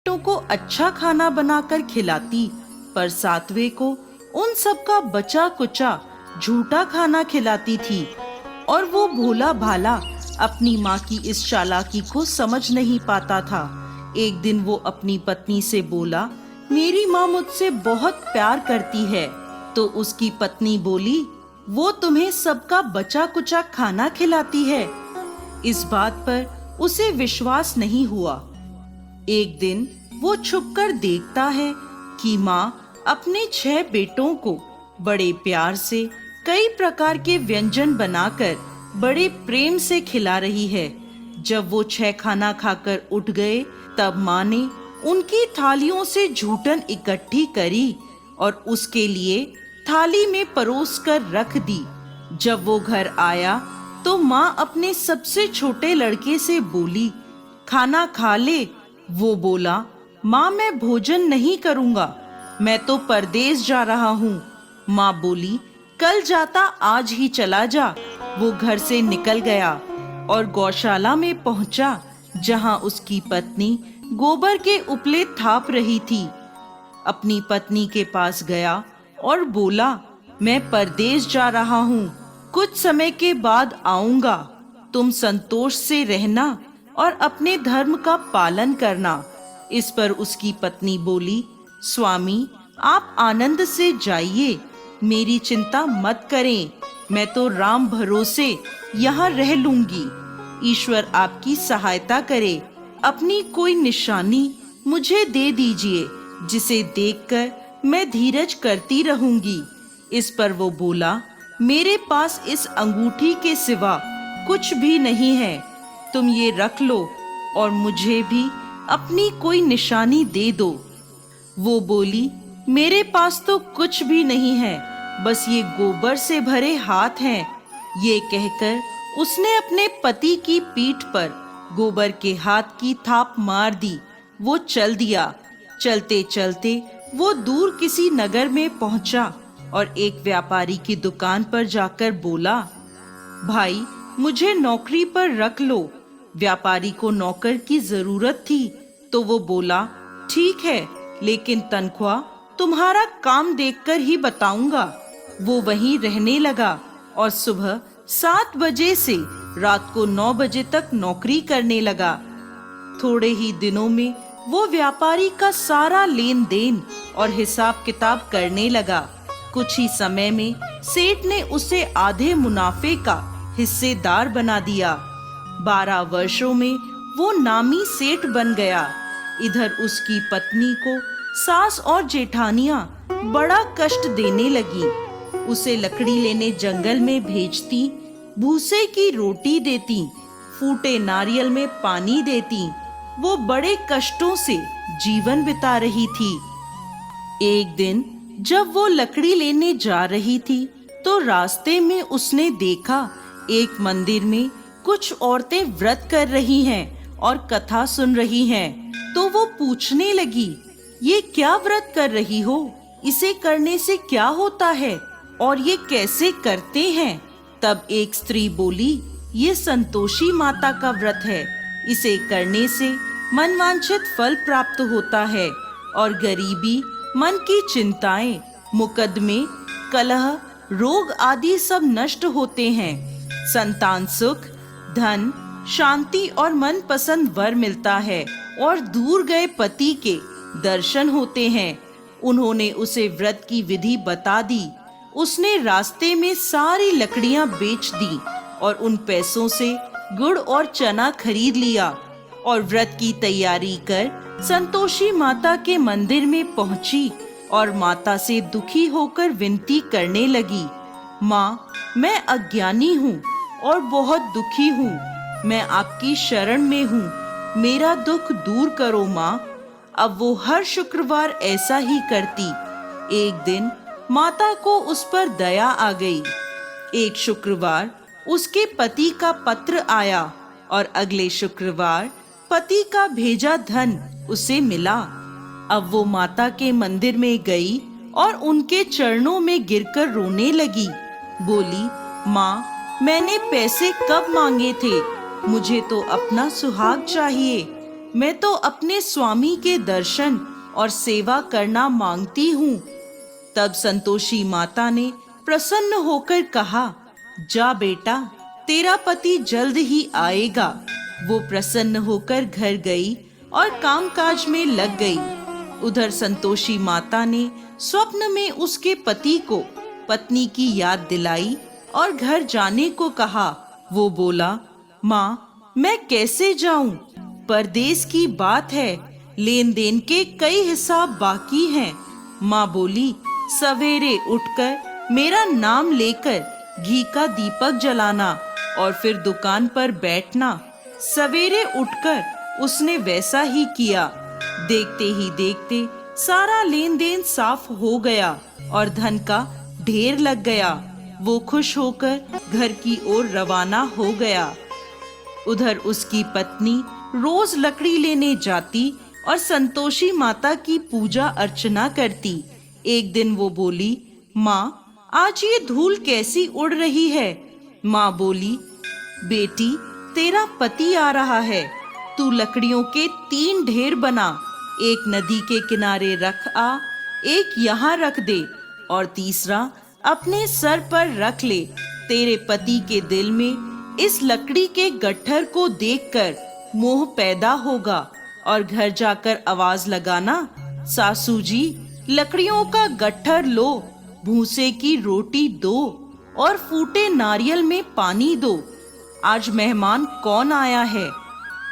बेटों को अच्छा खाना बनाकर खिलाती, पर सातवें को उन सब का बचा कुचा झूठा खाना खिलाती थी। और वो भोला भाला अपनी माँ की इस चालाकी को समझ नहीं पाता था। एक दिन वो अपनी पत्नी से बोला, मेरी माँ मुझसे बहुत प्यार करती है। तो उसकी पत्नी बोली, वो तुम्हें सबका बचा कुचा खाना खिलाती है। इस बात पर उसे विश्वास नहीं हुआ। एक दिन वो छुपकर देखता है कि माँ अपने 6 बेटों को बड़े प्यार से कई प्रकार के व्यंजन बनाकर बड़े प्रेम से खिला रही है। जब वो 6 खाना खाकर उठ गए, तब माँ ने उनकी थालियों से झूठन इकट्ठी करी और उसके लिए थाली में परोस कर रख दी। जब वो घर आया तो माँ अपने सबसे छोटे लड़के से बोली, खाना खा ले। वो बोला, माँ मैं भोजन नहीं करूँगा, मैं तो परदेस जा रहा हूँ। माँ बोली, कल जाता आज ही चला जा। वो घर से निकल गया और गौशाला में पहुंचा, जहाँ उसकी पत्नी गोबर के उपले थाप रही थी। अपनी पत्नी के पास गया और बोला, मैं परदेस जा रहा हूँ, कुछ समय के बाद आऊंगा। तुम संतोष से रहना और अपने धर्म का पालन करना। इस पर उसकी पत्नी बोली, स्वामी आप आनंद से जाइए, मेरी चिंता मत करें, मैं तो राम भरोसे यहाँ रह लूंगी। ईश्वर आपकी सहायता करे। अपनी कोई निशानी मुझे दे दीजिए, जिसे देखकर मैं धीरज करती रहूंगी। इस पर वो बोला, मेरे पास इस अंगूठी के सिवा कुछ भी नहीं है, तुम ये रख लो और मुझे भी अपनी कोई निशानी दे दो। वो बोली, मेरे पास तो कुछ भी नहीं है, बस ये गोबर से भरे हाथ हैं। ये कहकर उसने अपने पति की पीठ पर गोबर के हाथ की थाप मार दी। वो चल दिया। चलते चलते वो दूर किसी नगर में पहुंचा और एक व्यापारी की दुकान पर जाकर बोला, भाई मुझे नौकरी पर रख लो। व्यापारी को नौकर की जरूरत थी, तो वो बोला, ठीक है, लेकिन तनख्वाह तुम्हारा काम देखकर ही बताऊंगा। वो वहीं रहने लगा और सुबह 7 बजे से रात को 9 बजे तक नौकरी करने लगा। थोड़े ही दिनों में वो व्यापारी का सारा लेन देन और हिसाब किताब करने लगा। कुछ ही समय में सेठ ने उसे आधे मुनाफे का हिस्सेदार बना दिया। 12 वर्षों में वो नामी सेठ बन गया। इधर उसकी पत्नी को सास और जेठानियां बड़ा कष्ट देने लगी। उसे लकड़ी लेने जंगल में भेजती, भूसे की रोटी देती, फूटे नारियल में पानी देती। वो बड़े कष्टों से जीवन बिता रही थी। एक दिन जब वो लकड़ी लेने जा रही थी, तो रास्ते में उसने देखा एक मंदिर में कुछ औरतें व्रत कर रही हैं और कथा सुन रही हैं। तो वो पूछने लगी, ये क्या व्रत कर रही हो? इसे करने से क्या होता है और ये कैसे करते हैं? तब एक स्त्री बोली, ये संतोषी माता का व्रत है। इसे करने से मनवांछित फल प्राप्त होता है और गरीबी, मन की चिंताएं, मुकदमे, कलह, रोग आदि सब नष्ट होते हैं। संतान सुख, धन, शांति और मन पसंद वर मिलता है और दूर गए पति के दर्शन होते हैं। उन्होंने उसे व्रत की विधि बता दी। उसने रास्ते में सारी लकड़ियां बेच दी और उन पैसों से गुड़ और चना खरीद लिया और व्रत की तैयारी कर संतोषी माता के मंदिर में पहुंची और माता से दुखी होकर विनती करने लगी, माँ मैं अज्ञानी हूँ और बहुत दुखी हूँ, मैं आपकी शरण में हूँ, मेरा दुख दूर करो माँ। अब वो हर शुक्रवार ऐसा ही करती। एक दिन माता को उस पर दया आ गई। एक शुक्रवार उसके पति का पत्र आया और अगले शुक्रवार पति का भेजा धन उसे मिला। अब वो माता के मंदिर में गई और उनके चरणों में गिरकर रोने लगी। बोली, माँ मैंने पैसे कब मांगे थे? मुझे तो अपना सुहाग चाहिए। मैं तो अपने स्वामी के दर्शन और सेवा करना मांगती हूँ। तब संतोषी माता ने प्रसन्न होकर कहा, जा बेटा, तेरा पति जल्द ही आएगा। वो प्रसन्न होकर घर गई और कामकाज में लग गई। उधर संतोषी माता ने स्वप्न में उसके पति को पत्नी की याद दिलाई और घर जाने को कहा। वो बोला, माँ, मैं कैसे जाऊं? परदेश की बात है, लेन देन के कई हिसाब बाकी हैं। माँ बोली, सवेरे उठकर मेरा नाम लेकर घी का दीपक जलाना और फिर दुकान पर बैठना। सवेरे उठकर उसने वैसा ही किया। देखते ही देखते सारा लेन देन साफ हो गया और धन का ढेर लग गया। वो खुश होकर घर की ओर रवाना हो गया। उधर उसकी पत्नी रोज लकड़ी लेने जाती और संतोषी माता की पूजा अर्चना करती। एक दिन वो बोली, माँ, आज ये धूल कैसी उड़ रही है? माँ बोली, बेटी, तेरा पति आ रहा है। तू लकड़ियों के 3 ढेर बना, एक नदी के किनारे रख आ, एक यहाँ रख दे और तीसरा अपने सर पर रख ले। तेरे पति के दिल में इस लकड़ी के गट्ठर को देखकर मोह पैदा होगा और घर जाकर आवाज लगाना, सासू जी, लकड़ियों का गट्ठर लो, भूसे की रोटी दो और फूटे नारियल में पानी दो। आज मेहमान कौन आया है?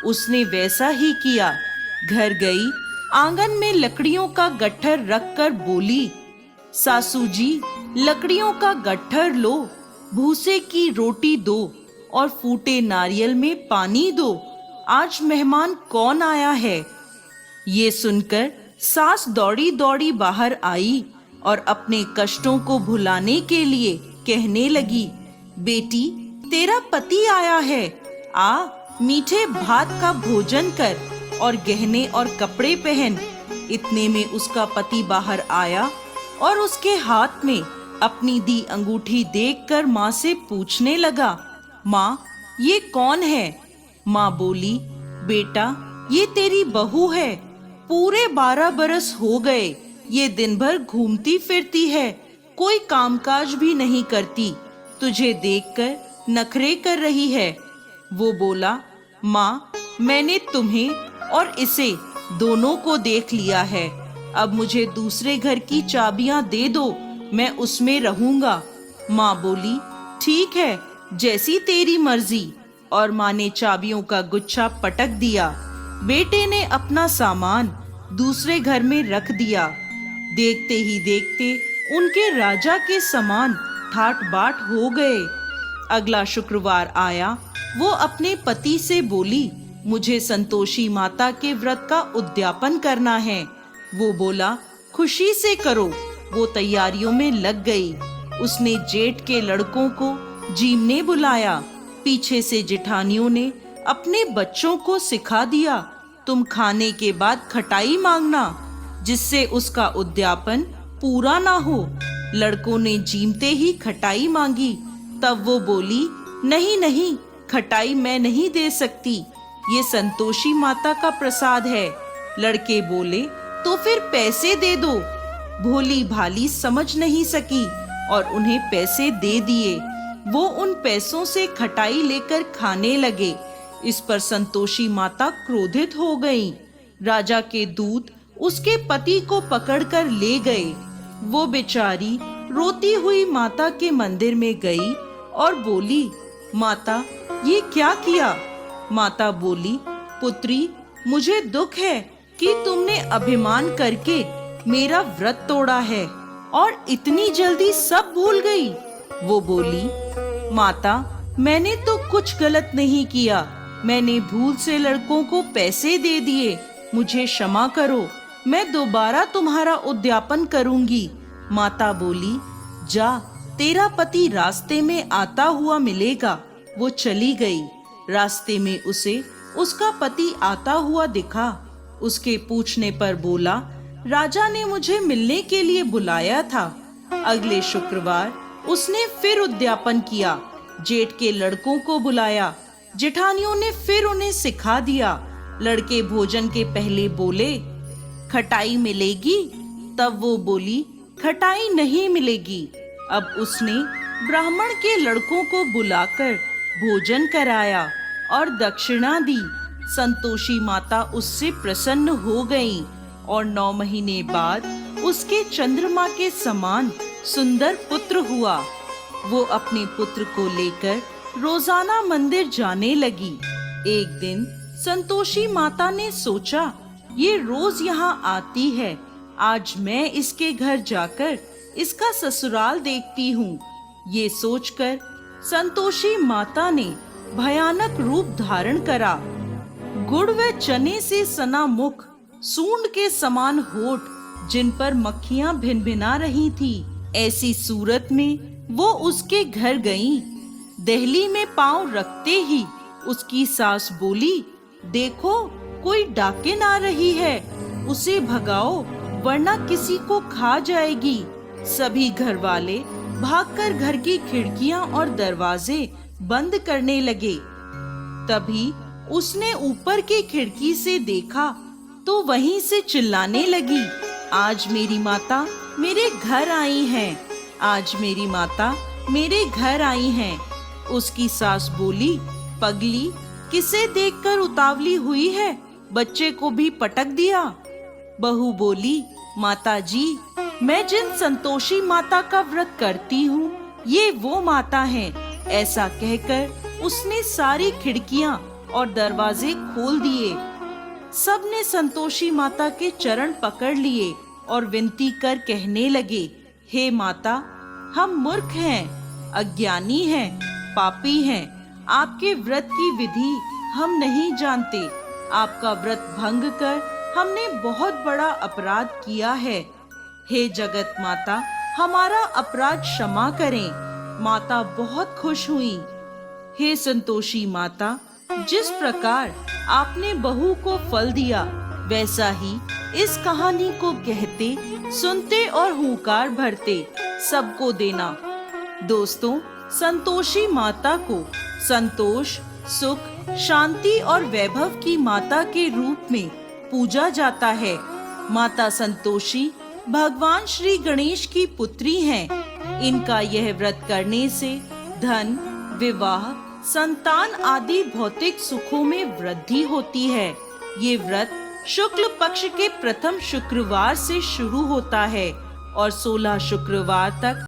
उसने वैसा ही किया। घर गई, आंगन में लकड़ियों का गट्ठर रखकर बोली, सासू जी, लकड़ियों का गट्ठर लो, भूसे की रोटी दो और फूटे नारियल में पानी दो। आज मेहमान कौन आया है? ये सुनकर सास दौड़ी दौड़ी बाहर आई और अपने कष्टों को भुलाने के लिए कहने लगी, बेटी, तेरा पति आया है। आ, मीठे भात का भोजन कर और गहने और कपड़े पहन। इतने में उसका पति बाहर आया और उसके हाथ में अपनी दी अंगूठी देखकर माँ से पूछने लगा, माँ, ये कौन है? माँ बोली, बेटा, ये तेरी बहू है। पूरे 12 बरस हो गए ये दिन भर घूमती फिरती है, कोई कामकाज भी नहीं करती, तुझे देखकर नखरे कर रही है। वो बोला, माँ, मैंने तुम्हें और इसे दोनों को देख लिया है। अब मुझे दूसरे घर की चाबियां दे दो, मैं उसमें रहूंगा। माँ बोली, ठीक है, जैसी तेरी मर्जी। और माँ ने चाबियों का गुच्छा पटक दिया। बेटे ने अपना सामान दूसरे घर में रख दिया। देखते ही देखते उनके राजा के समान ठाट बाट हो गए। अगला शुक्रवार आया। वो अपने पति से बोली, मुझे संतोषी माता के व्रत का उद्यापन करना है। वो बोला, खुशी से करो। वो तैयारियों में लग गई। उसने जेठ के लड़कों को जीमने बुलाया। पीछे से जेठानियों ने अपने बच्चों को सिखा दिया, तुम खाने के बाद खटाई मांगना, जिससे उसका उद्यापन पूरा ना हो। लड़कों ने जीमते ही खटाई मांगी। तब वो बोली, नहीं नहीं, खटाई मैं नहीं दे सकती, ये संतोषी माता का प्रसाद है। लड़के बोले, तो फिर पैसे दे दो। भोली भाली समझ नहीं सकी और उन्हें पैसे दे दिए। वो उन पैसों से खटाई लेकर खाने लगे। इस पर संतोषी माता क्रोधित हो गईं। राजा के दूत उसके पति को पकड़कर ले गए। वो बेचारी रोती हुई माता के मंदिर में गई और बोली, माता, ये क्या किया? माता बोली, पुत्री, मुझे दुख है कि तुमने अभिमान करके मेरा व्रत तोड़ा है और इतनी जल्दी सब भूल गई। वो बोली, माता, मैंने तो कुछ गलत नहीं किया, मैंने भूल से लड़कों को पैसे दे दिए, मुझे क्षमा करो, मैं दोबारा तुम्हारा उद्यापन करूंगी। माता बोली, जा, तेरा पति रास्ते में आता हुआ मिलेगा। वो चली गई। रास्ते में उसे उसका पति आता हुआ दिखा। उसके पूछने पर बोला, राजा ने मुझे मिलने के लिए बुलाया था। अगले शुक्रवार उसने फिर उद्यापन किया। जेठ के लड़कों को बुलाया। जेठानियों ने फिर उन्हें सिखा दिया। लड़के भोजन के पहले बोले, खटाई मिलेगी? तब वो बोली, खटाई नहीं मिलेगी। अब उसने ब्राह्मण के लड़कों को बुलाकर भोजन कराया और दक्षिणा दी। संतोषी माता उससे प्रसन्न हो गईं और 9 महीने बाद उसके चंद्रमा के समान सुंदर पुत्र हुआ। वो अपने पुत्र को लेकर रोजाना मंदिर जाने लगी। एक दिन संतोषी माता ने सोचा, ये रोज यहाँ आती है, आज मैं इसके घर जाकर इसका ससुराल देखती हूँ। ये सोचकर संतोषी माता ने भयानक रूप धारण करा। गुड़ व चने से सना मुख, सूंड के समान होठ, जिन पर मक्खियां भिनभिना रही थी, ऐसी सूरत में वो उसके घर गईं। दहली में पांव रखते ही उसकी सास बोली, देखो कोई डाकिन आ रही है, उसे भगाओ वरना किसी को खा जाएगी। सभी घर वाले भागकर घर की खिड़कियां और दरवाजे बंद करने लगे। तभी उसने ऊपर की खिड़की से देखा तो वहीं से चिल्लाने लगी, आज मेरी माता मेरे घर आई हैं, आज मेरी माता मेरे घर आई हैं। उसकी सास बोली, पगली, किसे देखकर उतावली हुई है, बच्चे को भी पटक दिया। बहू बोली, माता जी, मैं जिन संतोषी माता का व्रत करती हूँ, ये वो माता हैं। ऐसा कहकर उसने सारी खिड़कियां और दरवाजे खोल दिए। सबने संतोषी माता के चरण पकड़ लिए और विनती कर कहने लगे, हे माता, हम मूर्ख हैं, अज्ञानी हैं, पापी हैं, आपके व्रत की विधि हम नहीं जानते। आपका व्रत भंग कर हमने बहुत बड़ा अपराध किया है। हे जगत माता, हमारा अपराध क्षमा करें। माता बहुत खुश हुई। हे संतोषी माता, जिस प्रकार आपने बहू को फल दिया, वैसा ही इस कहानी को कहते, सुनते और हुंकार भरते सबको देना। दोस्तों, संतोषी माता को संतोष, सुख, शांति और वैभव की माता के रूप में पूजा जाता है। माता संतोषी भगवान श्री गणेश की पुत्री हैं। इनका यह व्रत करने से धन, विवाह, संतान आदि भौतिक सुखों में वृद्धि होती है। ये व्रत शुक्ल पक्ष के प्रथम शुक्रवार से शुरू होता है और 16 शुक्रवार तक